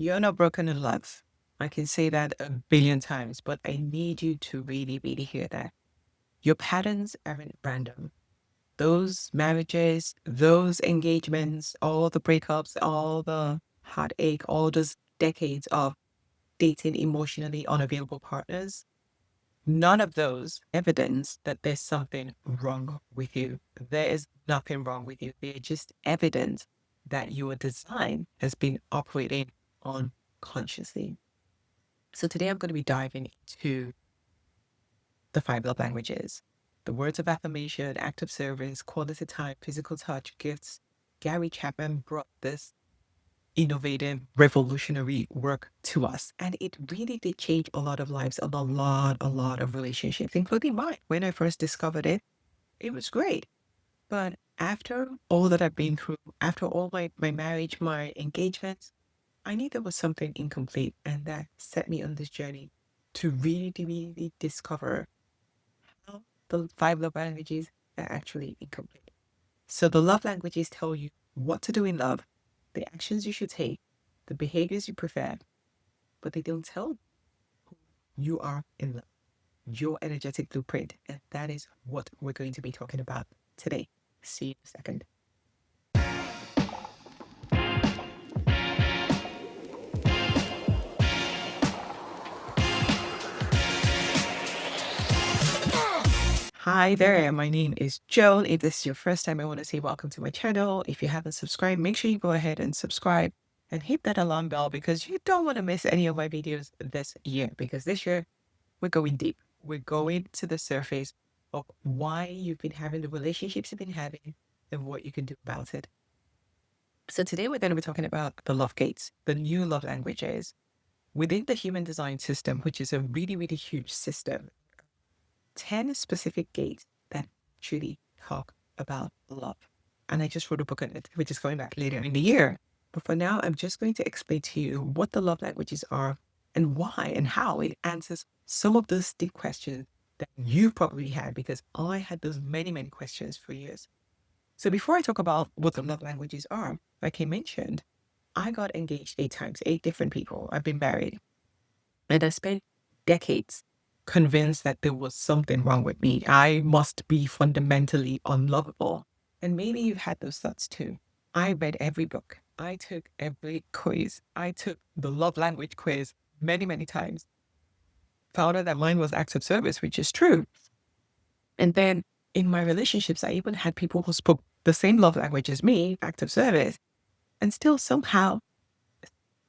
You're not broken in love. I can say that a billion times, but I need you to really, really hear that. Your patterns aren't random. Those marriages, those engagements, all the breakups, all the heartache, all those decades of dating emotionally unavailable partners, none of those evidence that there's something wrong with you. There is nothing wrong with you. They're just evidence that your design has been operating unconsciously. So today I'm going to be diving into the five love languages, the words of affirmation, act of service, quality time, physical touch, gifts. Gary Chapman brought this innovative, revolutionary work to us. And it really did change a lot of lives and a lot of relationships, including mine. When I first discovered it, it was great. But after all that I've been through, after all my marriage, my engagements, I knew there was something incomplete. And that set me on this journey to really, really discover how the five love languages are actually incomplete. So the love languages tell you what to do in love, the actions you should take, the behaviors you prefer, but they don't tell who you are in love, your energetic blueprint. And that is what we're going to be talking about today. See you in a second. Hi there, my name is Joan. If this is your first time, I want to say welcome to my channel. If you haven't subscribed, make sure you go ahead and subscribe and hit that alarm bell because you don't want to miss any of my videos this year, because this year we're going deep. We're going to the surface of why you've been having the relationships you've been having and what you can do about it. So today we're going to be talking about the love gates, the new love languages within the human design system, which is a really, really huge system. 10 specific gates that truly talk about love. And I just wrote a book on it, which is coming back later in the year. But for now, I'm just going to explain to you what the love languages are and why and how it answers some of those deep questions that you probably had, because I had those many, many questions for years. So before I talk about what the love languages are, like I mentioned, I got engaged 8 times, 8 different people. I've been married. And I spent decades convinced that there was something wrong with me. I must be fundamentally unlovable. And maybe you've had those thoughts too. I read every book. I took every quiz. I took the love language quiz many, many times. Found out that mine was acts of service, which is true. And then in my relationships, I even had people who spoke the same love language as me, act of service, and still somehow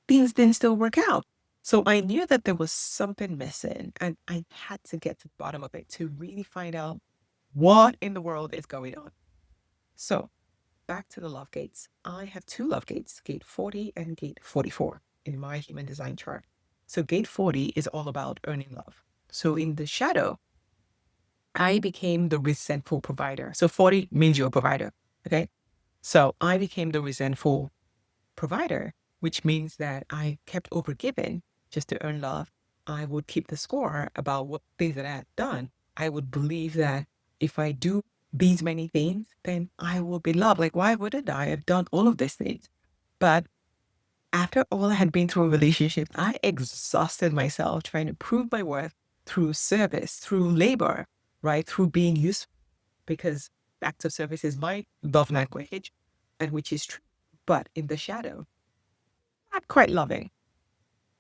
things didn't still work out. So I knew that there was something missing, and I had to get to the bottom of it to really find out what in the world is going on. So back to the love gates. I have two love gates, gate 40 and gate 44 in my human design chart. So gate 40 is all about earning love. So in the shadow, I became the resentful provider. So 40 means you're a provider. Okay. So I became the resentful provider, which means that I kept overgiving just to earn love. I would keep the score about what things that I had done. I would believe that if I do these many things, then I will be loved. Like, why wouldn't I have done all of these things? But after all I had been through a relationship, I exhausted myself trying to prove my worth through service, through labor, right? Through being useful, because acts of service is my love language, and which is true. But in the shadow, not quite loving.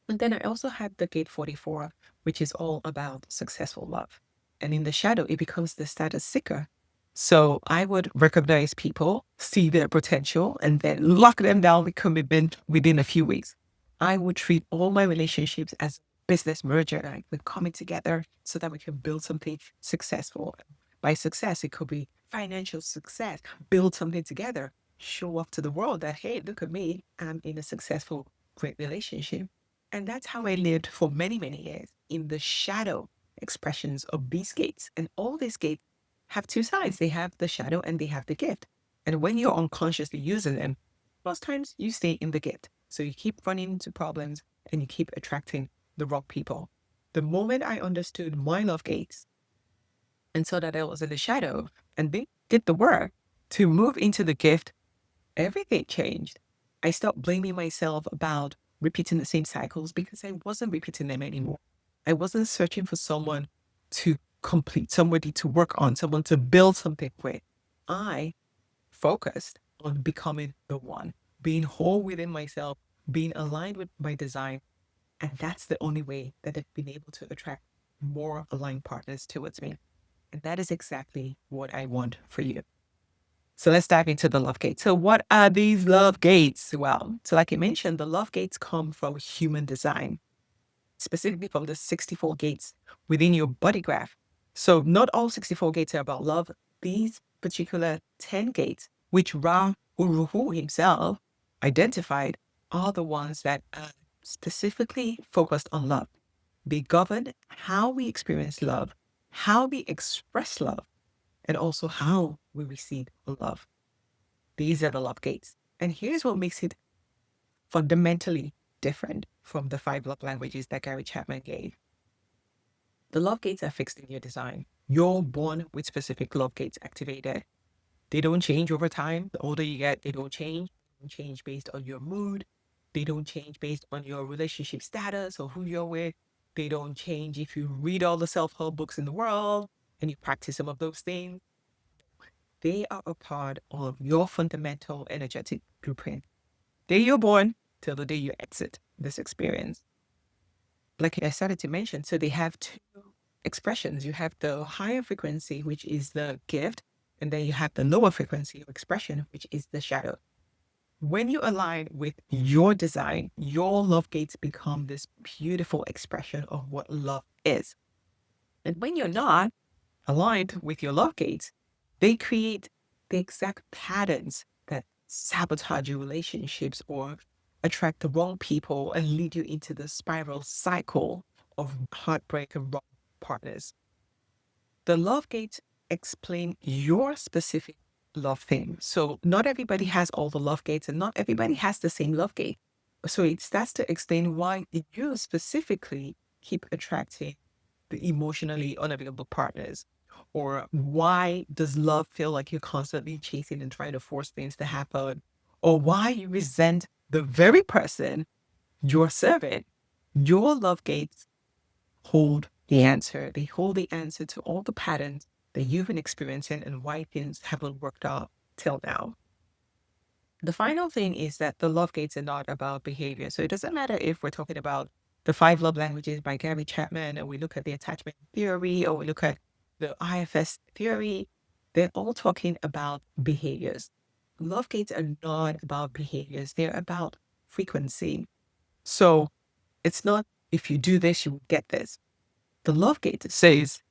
And then I also had the gate 44, which is all about successful love. And in the shadow, it becomes the status seeker. So I would recognize people, see their potential, and then lock them down with commitment within a few weeks. I would treat all my relationships as business merger, like we're coming together so that we can build something successful. By success, it could be financial success, build something together, show off to the world that, hey, look at me, I'm in a successful, great relationship. And that's how I lived for many, many years in the shadow expressions of these gates. And all these gates have two sides. They have the shadow and they have the gift. And when you're unconsciously using them, most times you stay in the gift. So you keep running into problems and you keep attracting the wrong people. The moment I understood my love gates and saw that I was in the shadow and they did the work to move into the gift, everything changed. I stopped blaming myself about repeating the same cycles because I wasn't repeating them anymore. I wasn't searching for someone to complete, somebody to work on, someone to build something with. I focused on becoming the one, being whole within myself, being aligned with my design. And that's the only way that I've been able to attract more aligned partners towards me. And that is exactly what I want for you. So let's dive into the love gates. So what are these love gates? Well, so like I mentioned, the love gates come from human design, specifically from the 64 gates within your body graph. So not all 64 gates are about love. These particular 10 gates, which Ra Uruhu himself identified, are the ones that are specifically focused on love. They govern how we experience love, how we express love, and also how we receive love. These are the love gates. And here's what makes it fundamentally different from the 5 love languages that Gary Chapman gave. The love gates are fixed in your design. You're born with specific love gates activated. They don't change over time. The older you get, they don't change. They don't change based on your mood. They don't change based on your relationship status or who you're with. They don't change if you read all the self-help books in the world and you practice some of those things. They are a part of your fundamental energetic blueprint. Day you're born till the day you exit this experience. Like I started to mention, so they have 2 expressions. You have the higher frequency, which is the gift, and then you have the lower frequency of expression, which is the shadow. When you align with your design, your love gates become this beautiful expression of what love is. And when you're not aligned with your love gates, they create the exact patterns that sabotage your relationships or attract the wrong people and lead you into the spiral cycle of heartbreak and wrong partners. The love gates explain your specific love theme. So not everybody has all the love gates and not everybody has the same love gate. So it starts to explain why you specifically keep attracting the emotionally unavailable partners, or why does love feel like you're constantly chasing and trying to force things to happen, or why you resent the very person you're serving. Your love gates hold the answer. They hold the answer to all the patterns that you've been experiencing and why things haven't worked out till now. The final thing is that the love gates are not about behavior. So it doesn't matter if we're talking about the 5 love languages by Gary Chapman, and we look at the attachment theory, or we look at the IFS theory, they're all talking about behaviors. Love gates are not about behaviors. They're about frequency. So it's not if you do this, you will get this. The love gate says,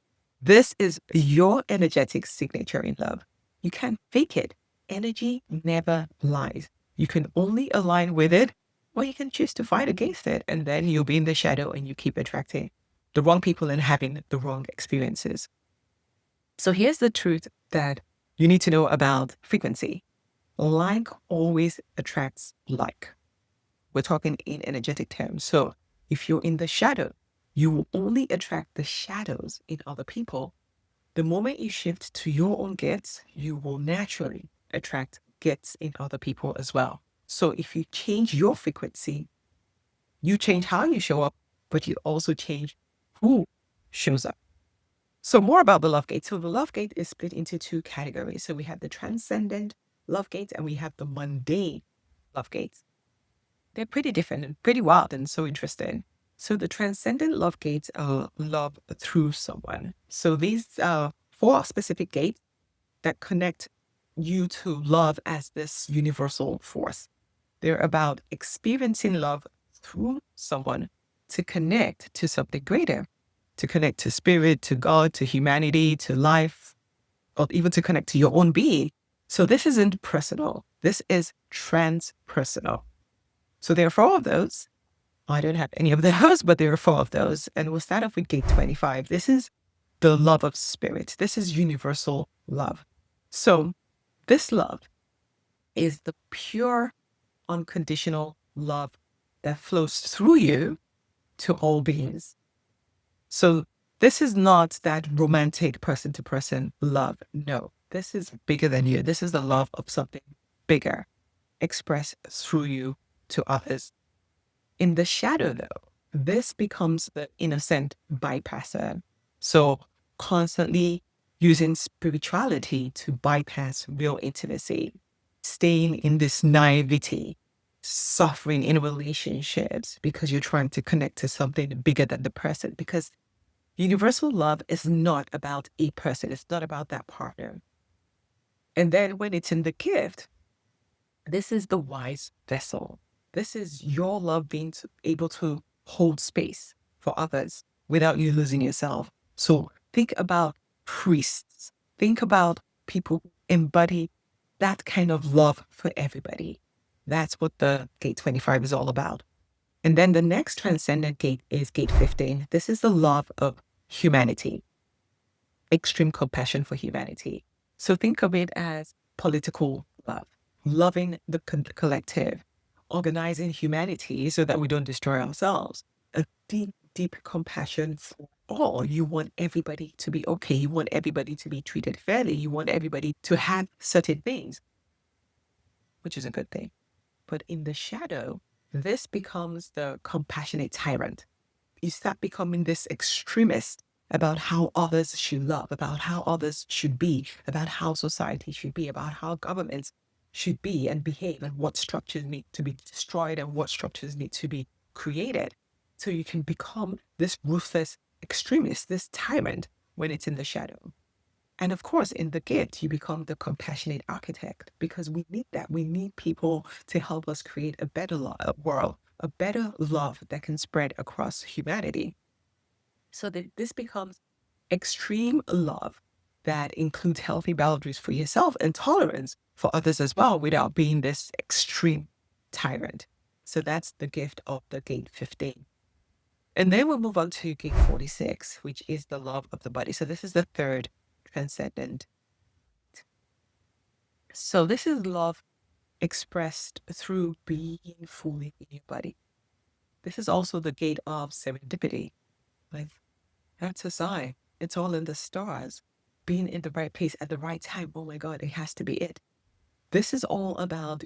this is your energetic signature in love. You can't fake it. Energy never lies. You can only align with it, or you can choose to fight against it. And then you'll be in the shadow and you keep attracting the wrong people and having the wrong experiences. So here's the truth that you need to know about frequency. Like always attracts like. We're talking in energetic terms. So if you're in the shadow, you will only attract the shadows in other people. The moment you shift to your own gifts, you will naturally attract gifts in other people as well. So if you change your frequency, you change how you show up, but you also change who shows up. So more about the love gate. So the love gate is split into 2 categories. So we have the transcendent love gate and we have the mundane love gates. They're pretty different and pretty wild and so interesting. So the transcendent love gates are love through someone. So these are 4 specific gates that connect you to love as this universal force. They're about experiencing love through someone to connect to something greater, to connect to spirit, to God, to humanity, to life, or even to connect to your own being. So this isn't personal. This is transpersonal. So there are 4 of those. I don't have any of those, but there are 4 of those. And we'll start off with gate 25. This is the love of spirit. This is universal love. So this love is the pure, unconditional love that flows through you to all beings. So this is not that romantic person to person love. No, this is bigger than you. This is the love of something bigger expressed through you to others. In the shadow, though, this becomes the innocent bypasser. So constantly using spirituality to bypass real intimacy, staying in this naivety, suffering in relationships because you're trying to connect to something bigger than the person. Because universal love is not about a person, it's not about that partner. And then when it's in the gift, this is the wise vessel. This is your love being able to hold space for others without you losing yourself. So think about priests. Think about people who embody that kind of love for everybody. That's what the Gate 25 is all about. And then the next transcendent gate is Gate 15. This is the love of humanity, extreme compassion for humanity. So think of it as political love, loving the collective, organizing humanity so that we don't destroy ourselves, a deep, deep compassion for all. You want everybody to be okay. You want everybody to be treated fairly. You want everybody to have certain things, which is a good thing. But in the shadow, this becomes the compassionate tyrant. You start becoming this extremist about how others should love, about how others should be, about how society should be, about how governments should be and behave, and what structures need to be destroyed and what structures need to be created. So you can become this ruthless extremist, this tyrant when it's in the shadow. And of course, in the gift, you become the compassionate architect because we need that. We need people to help us create a better world, a better love that can spread across humanity. So that this becomes extreme love that includes healthy boundaries for yourself and tolerance for others as well without being this extreme tyrant. So that's the gift of the Gate 15. And then we'll move on to Gate 46, which is the love of the body. So this is the third transcendent. So this is love expressed through being fully in your body. This is also the gate of serendipity. Like, that's a sign. It's all in the stars. Being in the right place at the right time. Oh my God, it has to be it. This is all about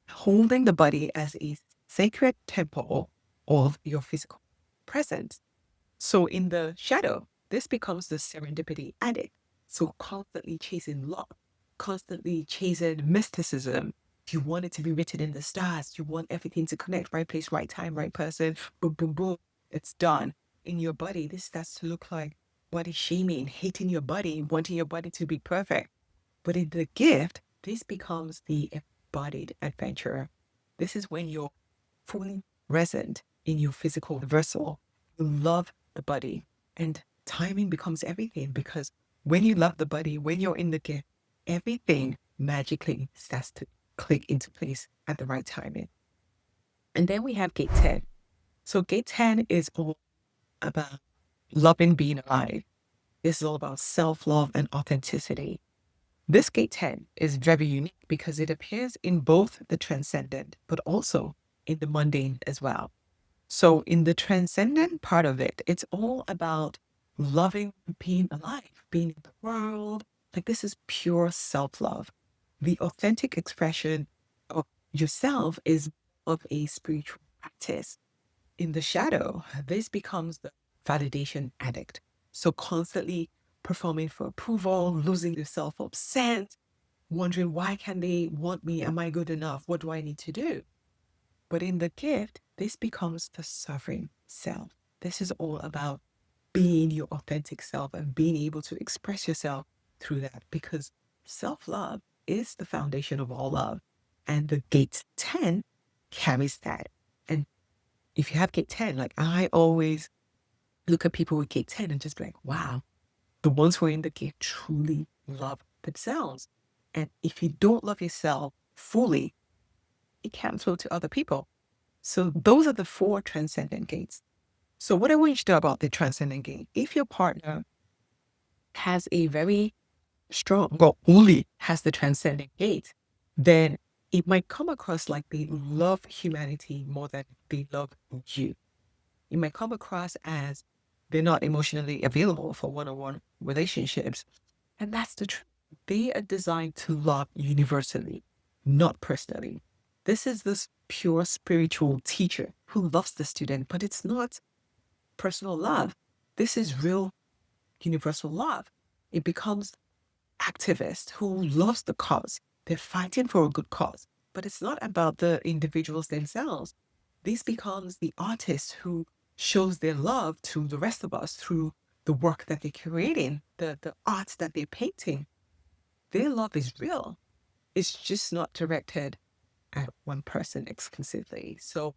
holding the body as a sacred temple of your physical presence. So in the shadow, this becomes the serendipity addict. So constantly chasing love, constantly chasing mysticism. You want it to be written in the stars. You want everything to connect, right place, right time, right person. Boom, boom, boom. It's done. In your body, this starts to look like body shaming, hating your body, wanting your body to be perfect. But in the gift, this becomes the embodied adventurer. This is when you're fully present in your physical vessel. You love the body, and timing becomes everything because when you love the body, when you're in the gift, everything magically starts to click into place at the right timing. And then we have Gate 10. So Gate 10 is all about loving being alive. This is all about self-love and authenticity. This Gate 10 is very unique because it appears in both the transcendent, but also in the mundane as well. So in the transcendent part of it, it's all about loving being alive, being in the world. Like, this is pure self-love. The authentic expression of yourself is of a spiritual practice. In the shadow, this becomes the validation addict. So constantly performing for approval, losing yourself obsessed, wondering why can they want me? Am I good enough? What do I need to do? But in the gift, this becomes the sovereign self. This is all about being your authentic self and being able to express yourself through that because self-love is the foundation of all love. And the gate 10 carries that. And if you have gate 10, like, I always look at people with gate 10 and just be like, wow, the ones who are in the gate truly love themselves. And if you don't love yourself fully, it can't flow to other people. So those are the four transcendent gates. So what I want you to know about the transcendent gate, if your partner has a very strong, or only has the transcendent gate, then it might come across like they love humanity more than they love you. It might come across as they're not emotionally available for one-on-one relationships. And that's the truth. They are designed to love universally, not personally. This is this pure spiritual teacher who loves the student, but it's not personal love. This is real universal love. It becomes activist who loves the cause. They're fighting for a good cause, but it's not about the individuals themselves. This becomes the artist who shows their love to the rest of us through the work that they're creating, the art that they're painting. Their love is real. It's just not directed at one person exclusively. So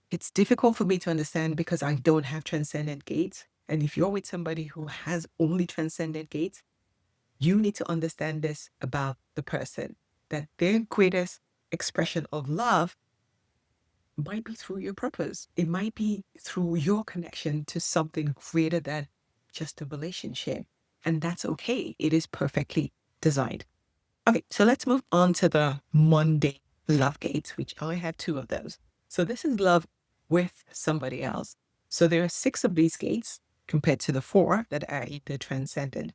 it's difficult for me to understand because I don't have transcendent gates. And if you're with somebody who has only transcendent gates, you need to understand this about the person, that their greatest expression of love might be through your purpose. It might be through your connection to something greater than just a relationship. And that's okay. It is perfectly designed. Okay, so let's move on to the mundane love gates, which I have two of those. So this is love with somebody else. So there are six of these gates compared to the four that are in the transcendent.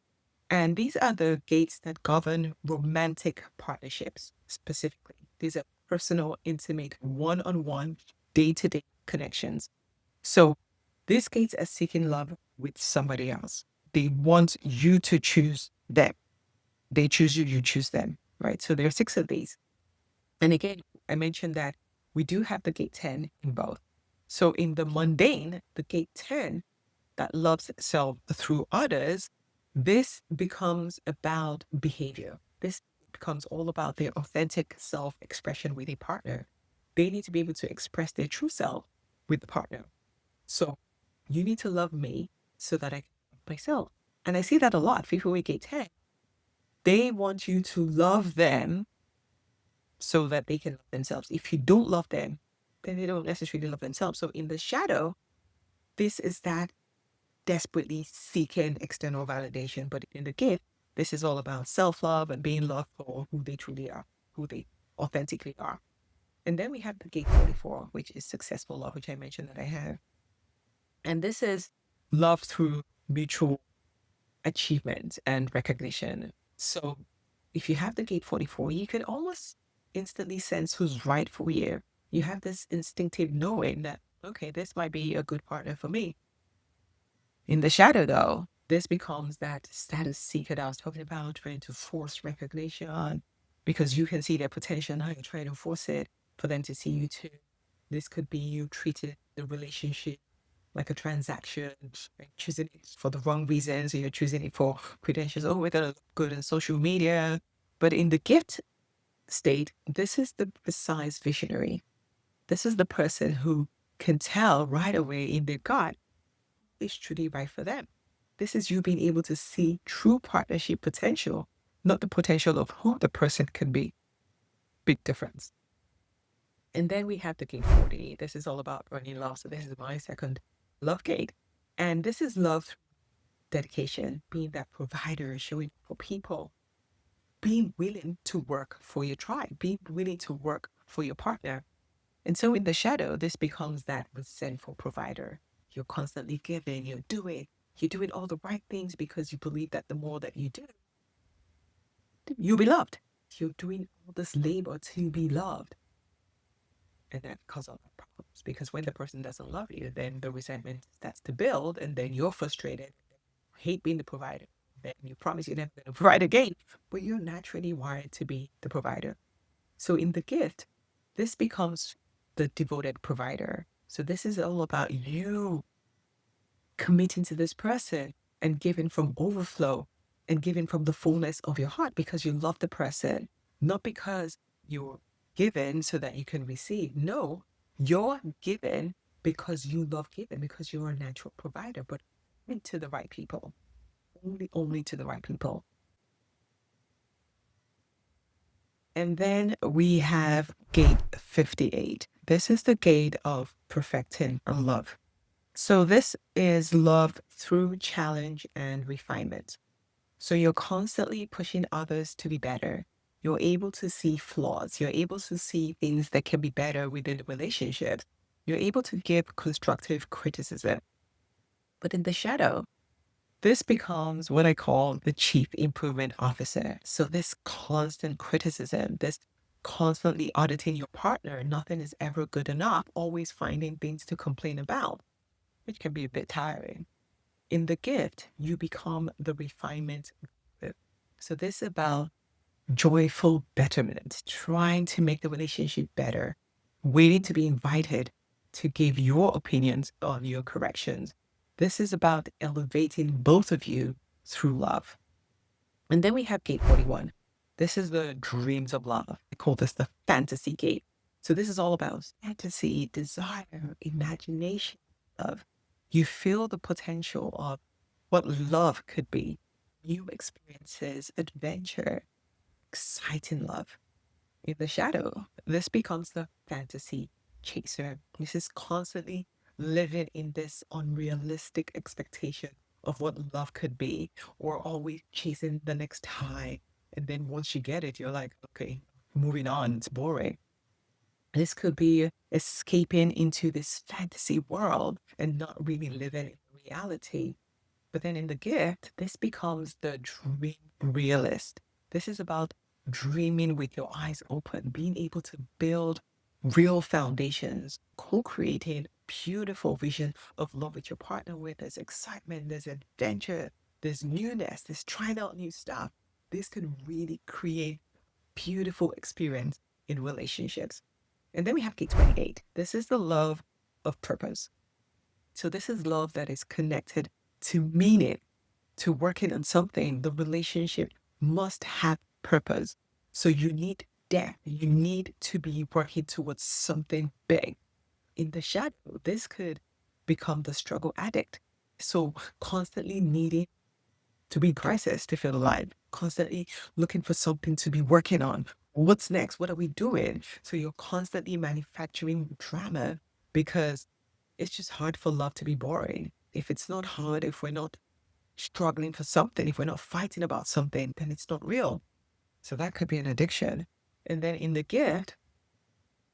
And these are the gates that govern romantic partnerships specifically. These are personal, intimate, one-on-one, day-to-day connections. So these gates are seeking love with somebody else. They want you to choose them. They choose you, you choose them, right? So there are six of these. And again, I mentioned that we do have the gate 10 in both. So in the mundane, the gate 10 that loves itself through others, this becomes about behavior. This becomes all about their authentic self expression with a partner. They need to be able to express their true self with the partner. So you need to love me so that I can love myself. And I see that a lot. People with gate 10, they want you to love them so that they can love themselves. If you don't love them, then they don't necessarily love themselves. So in the shadow, this is that desperately seeking external validation. But in the gift, this is all about self-love and being loved for who they truly are, who they authentically are. And then we have the gate 44, which is successful love, which I mentioned that I have. And this is love through mutual achievement and recognition. So if you have the gate 44, you can almost instantly sense who's right for you. You have this instinctive knowing that, okay, this might be a good partner for me. In the shadow, though, this becomes that status seeker that I was talking about, trying to force recognition because you can see their potential. Now you're trying to force it for them to see you too. This could be you treated the relationship like a transaction, right? Choosing it for the wrong reasons. Or you're choosing it for credentials. Oh, we're going to look good on social media. But in the gift state, this is the precise visionary. This is the person who can tell right away in their gut is truly right for them. This is you being able to see true partnership potential, not the potential of who the person can be. Big difference. And then we have the gate 40. This is all about earning love. So this is my second love gate. And this is love through dedication, being that provider, showing for people, being willing to work for your tribe, being willing to work for your partner. And so in the shadow, this becomes that resentful provider. You're constantly giving, you're doing all the right things because you believe that the more that you do, you'll be loved. You're doing all this labor to be loved. And that causes a lot of problems because when the person doesn't love you, then the resentment starts to build and then you're frustrated, hate being the provider. Then you promise you're never going to provide again, but you're naturally wired to be the provider. So in the gift, this becomes the devoted provider. So this is all about you committing to this person and giving from overflow and giving from the fullness of your heart because you love the person, not because you're given so that you can receive. No, you're given because you love giving, because you're a natural provider, but only to the right people, only to the right people. And then we have gate 58. This is the gate of perfecting love. So this is love through challenge and refinement. So you're constantly pushing others to be better. You're able to see flaws. You're able to see things that can be better within the relationship. You're able to give constructive criticism. But in the shadow, this becomes what I call the chief improvement officer. So this constant criticism, this constantly auditing your partner. Nothing is ever good enough, always finding things to complain about, which can be a bit tiring. In the gift, you become the refinement. So this is about joyful betterment, trying to make the relationship better, waiting to be invited to give your opinions on your corrections. This is about elevating both of you through love. And then we have gate 41. This is the dreams of love. I call this the fantasy gate. So this is all about fantasy, desire, imagination, love. You feel the potential of what love could be, new experiences, adventure, exciting love. In the shadow, this becomes the fantasy chaser. This is constantly living in this unrealistic expectation of what love could be, or always chasing the next high. And then once you get it, you're like, okay, moving on, it's boring. This could be escaping into this fantasy world and not really living in reality. But then in the gift, this becomes the dream realist. This is about dreaming with your eyes open, being able to build real foundations, co-creating beautiful vision of love with your partner where there's excitement, there's adventure, there's newness, there's trying out new stuff. This can really create beautiful experience in relationships. And then we have K28. This is the love of purpose. So this is love that is connected to meaning, to working on something. The relationship must have purpose. So you need depth. You need to be working towards something big. In the shadow, this could become the struggle addict. So constantly needing to be in crisis to feel alive, constantly looking for something to be working on. What's next? What are we doing? So you're constantly manufacturing drama because it's just hard for love to be boring. If it's not hard, if we're not struggling for something, if we're not fighting about something, then it's not real. So that could be an addiction. And then in the gift,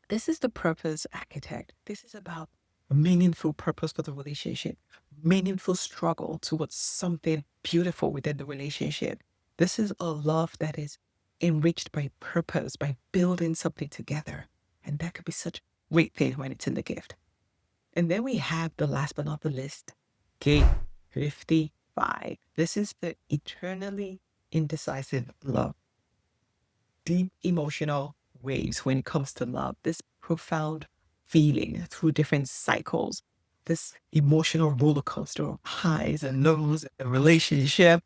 this is the purpose architect. This is about a meaningful purpose for the relationship, meaningful struggle towards something beautiful within the relationship. This is a love that is enriched by purpose, by building something together. And that could be such a great thing when it's in the gift. And then we have the last but not the least, gate 55. This is the eternally indecisive love. Deep emotional waves when it comes to love, this profound feeling through different cycles, this emotional roller coaster of highs and lows in the relationship.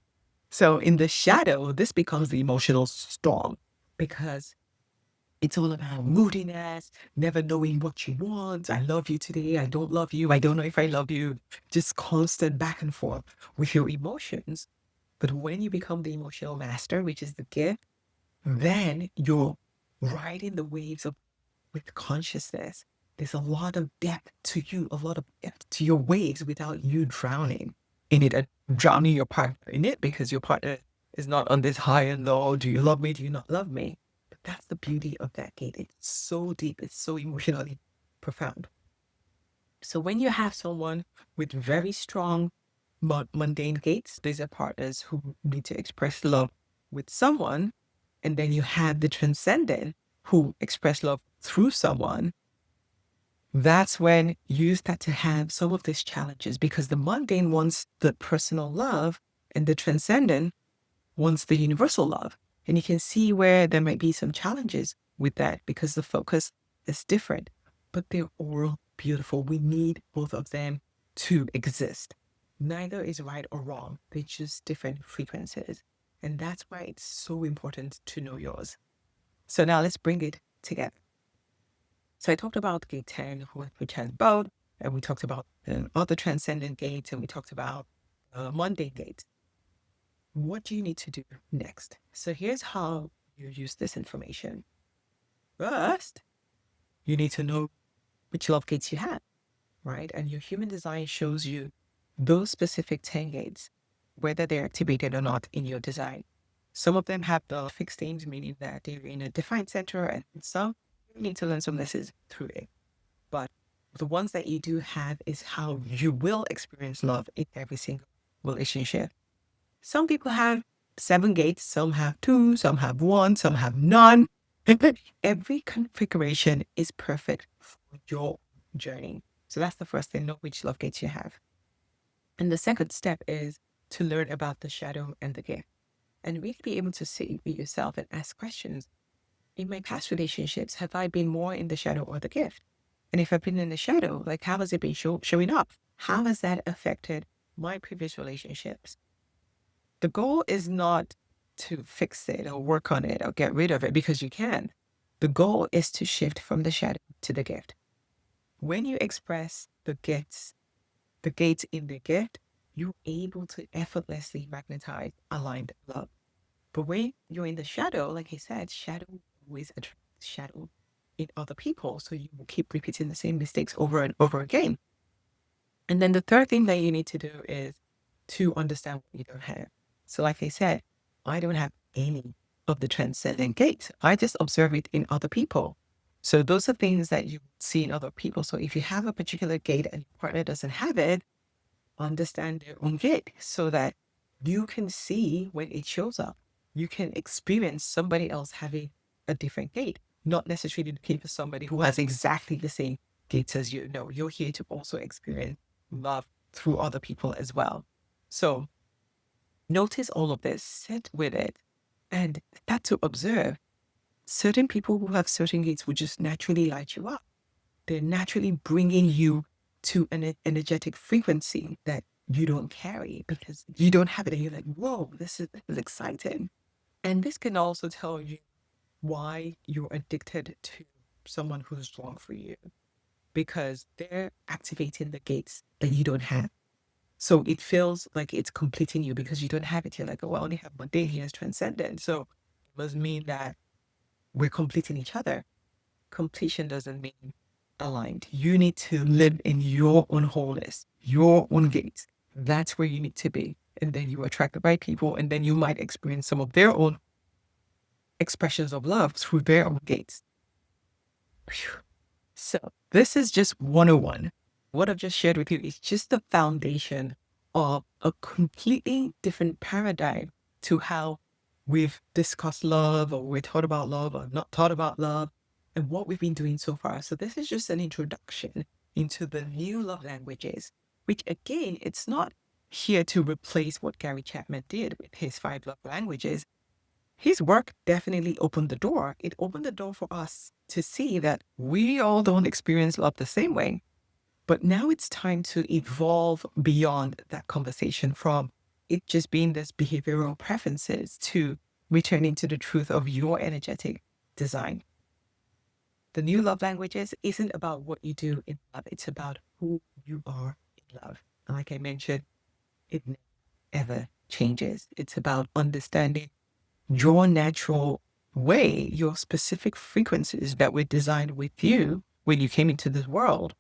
So in the shadow, this becomes the emotional storm because it's all about moodiness, never knowing what you want. I love you today. I don't love you. I don't know if I love you. Just constant back and forth with your emotions. But when you become the emotional master, which is the gift, then you're riding the waves of with consciousness. There's a lot of depth to you, a lot of depth to your waves without you drowning in it and drowning your partner in it because your partner is not on this high and low. Do you love me? Do you not love me? But that's the beauty of that gate. It's so deep. It's so emotionally profound. So when you have someone with very strong mundane gates, these are partners who need to express love with someone. And then you have the transcendent who express love through someone. That's when you start to have some of these challenges because the mundane wants the personal love and the transcendent wants the universal love. And you can see where there might be some challenges with that because the focus is different, but they're all beautiful. We need both of them to exist. Neither is right or wrong. They're just different frequencies. And that's why it's so important to know yours. So now let's bring it together. So I talked about gate 10, which has both, and we talked about other transcendent gates, and we talked about mundane gates. What do you need to do next? So here's how you use this information. First, you need to know which love gates you have, right? And your human design shows you those specific 10 gates, whether they're activated or not in your design. Some of them have the fixed aims, meaning that they're in a defined center, and some you need to learn some lessons through it. But the ones that you do have is how you will experience love in every single relationship. Some people have 7 gates, some have 2, some have 1, some have none. Every configuration is perfect for your journey. So that's the first thing, know which love gates you have. And the second step is to learn about the shadow and the gift and really be able to sit with yourself and ask questions. In my past relationships, have I been more in the shadow or the gift? And if I've been in the shadow, like how has it been showing up? How has that affected my previous relationships? The goal is not to fix it or work on it or get rid of it because you can. The goal is to shift from the shadow to the gift. When you express the gates in the gift, you're able to effortlessly magnetize aligned love. But when you're in the shadow, like I said, shadow always attracts shadow in other people. So you will keep repeating the same mistakes over and over again. And then the third thing that you need to do is to understand what you don't have. So, like I said, I don't have any of the transcendent gates. I just observe it in other people. So, those are things that you see in other people. So, if you have a particular gate and your partner doesn't have it, understand their own gate so that you can see when it shows up. You can experience somebody else having a different gate, not necessarily looking for somebody who has exactly the same gates as you. No, you're here to also experience love through other people as well. So notice all of this, sit with it, and start to observe. Certain people who have certain gates will just naturally light you up. They're naturally bringing you to an energetic frequency that you don't carry because you don't have it. And you're like, whoa, this is exciting. And this can also tell you why you're addicted to someone who's wrong for you because they're activating the gates that you don't have. So it feels like it's completing you because you don't have it. You're like, oh, I only have one day here as transcendent. So it must mean that we're completing each other. Completion doesn't mean aligned. You need to live in your own wholeness, your own gates. That's where you need to be. And then you attract the right people, and then you might experience some of their own expressions of love through their own gates. Phew. So, this is just 101. What I've just shared with you is just the foundation of a completely different paradigm to how we've discussed love, or we're taught about love, or not taught about love, and what we've been doing so far. So, this is just an introduction into the new love languages, which again, it's not here to replace what Gary Chapman did with his 5 love languages. His work definitely opened the door. It opened the door for us to see that we all don't experience love the same way. But now it's time to evolve beyond that conversation from it just being this behavioral preferences to returning to the truth of your energetic design. The new love languages isn't about what you do in love, it's about who you are in love. And like I mentioned, it never changes. It's about understanding your natural way, your specific frequencies that were designed with you when you came into this world.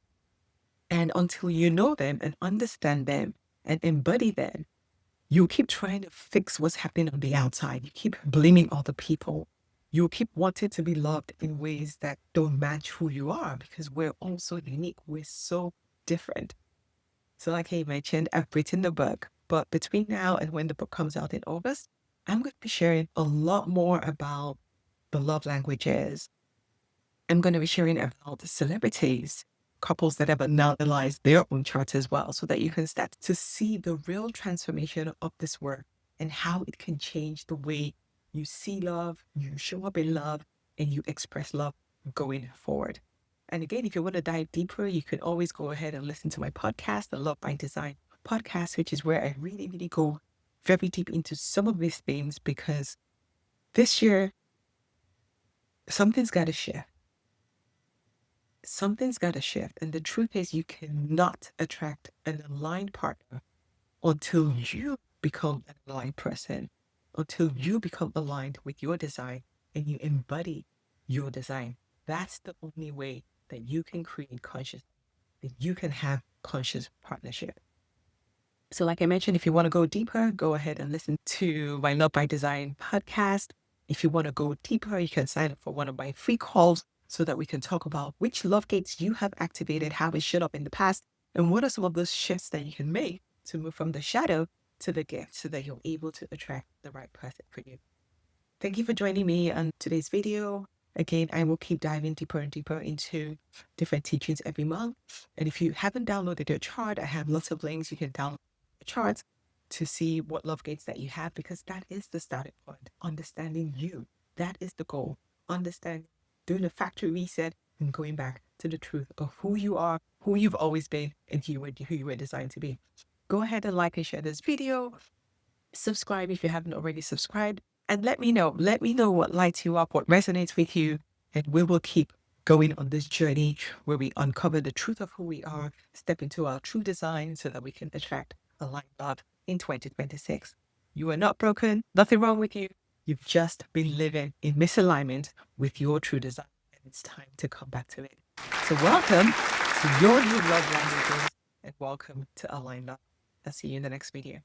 And until you know them and understand them and embody them, you keep trying to fix what's happening on the outside. You keep blaming other people. You keep wanting to be loved in ways that don't match who you are because we're all so unique. We're so different. So, like I mentioned, I've written the book, but between now and when the book comes out in August, I'm going to be sharing a lot more about the love languages. I'm going to be sharing about the celebrities, couples that have analyzed their own charts as well, so that you can start to see the real transformation of this work and how it can change the way you see love, you show up in love, and you express love going forward. And again, if you want to dive deeper, you can always go ahead and listen to my podcast, the Love by Design podcast, which is where I really, really go very deep into some of these themes because this year, something's got to shift. Something's got to shift. And the truth is, you cannot attract an aligned partner until you become an aligned person, until you become aligned with your design and you embody your design. That's the only way that you can create conscious, that you can have conscious partnership. So, like I mentioned, if you want to go deeper, go ahead and listen to my Love by Design podcast. If you want to go deeper, you can sign up for one of my free calls so that we can talk about which love gates you have activated, how it showed up in the past, and what are some of those shifts that you can make to move from the shadow to the gift so that you're able to attract the right person for you. Thank you for joining me on today's video. Again, I will keep diving deeper and deeper into different teachings every month. And if you haven't downloaded your chart, I have lots of links. You can download the charts to see what love gates that you have, because that is the starting point. Understanding you. That is the goal. Understand, doing a factory reset and going back to the truth of who you are, who you've always been, and who you were designed to be. Go ahead and like and share this video. Subscribe if you haven't already subscribed, and let me know. Let me know what lights you up, what resonates with you, and we will keep going on this journey where we uncover the truth of who we are, step into our true design so that we can attract aligned love in 2026. You are not broken, nothing wrong with you. You've just been living in misalignment with your true design, and it's time to come back to it. So welcome to your new love languages, and welcome to Aligned Love. I'll see you in the next video.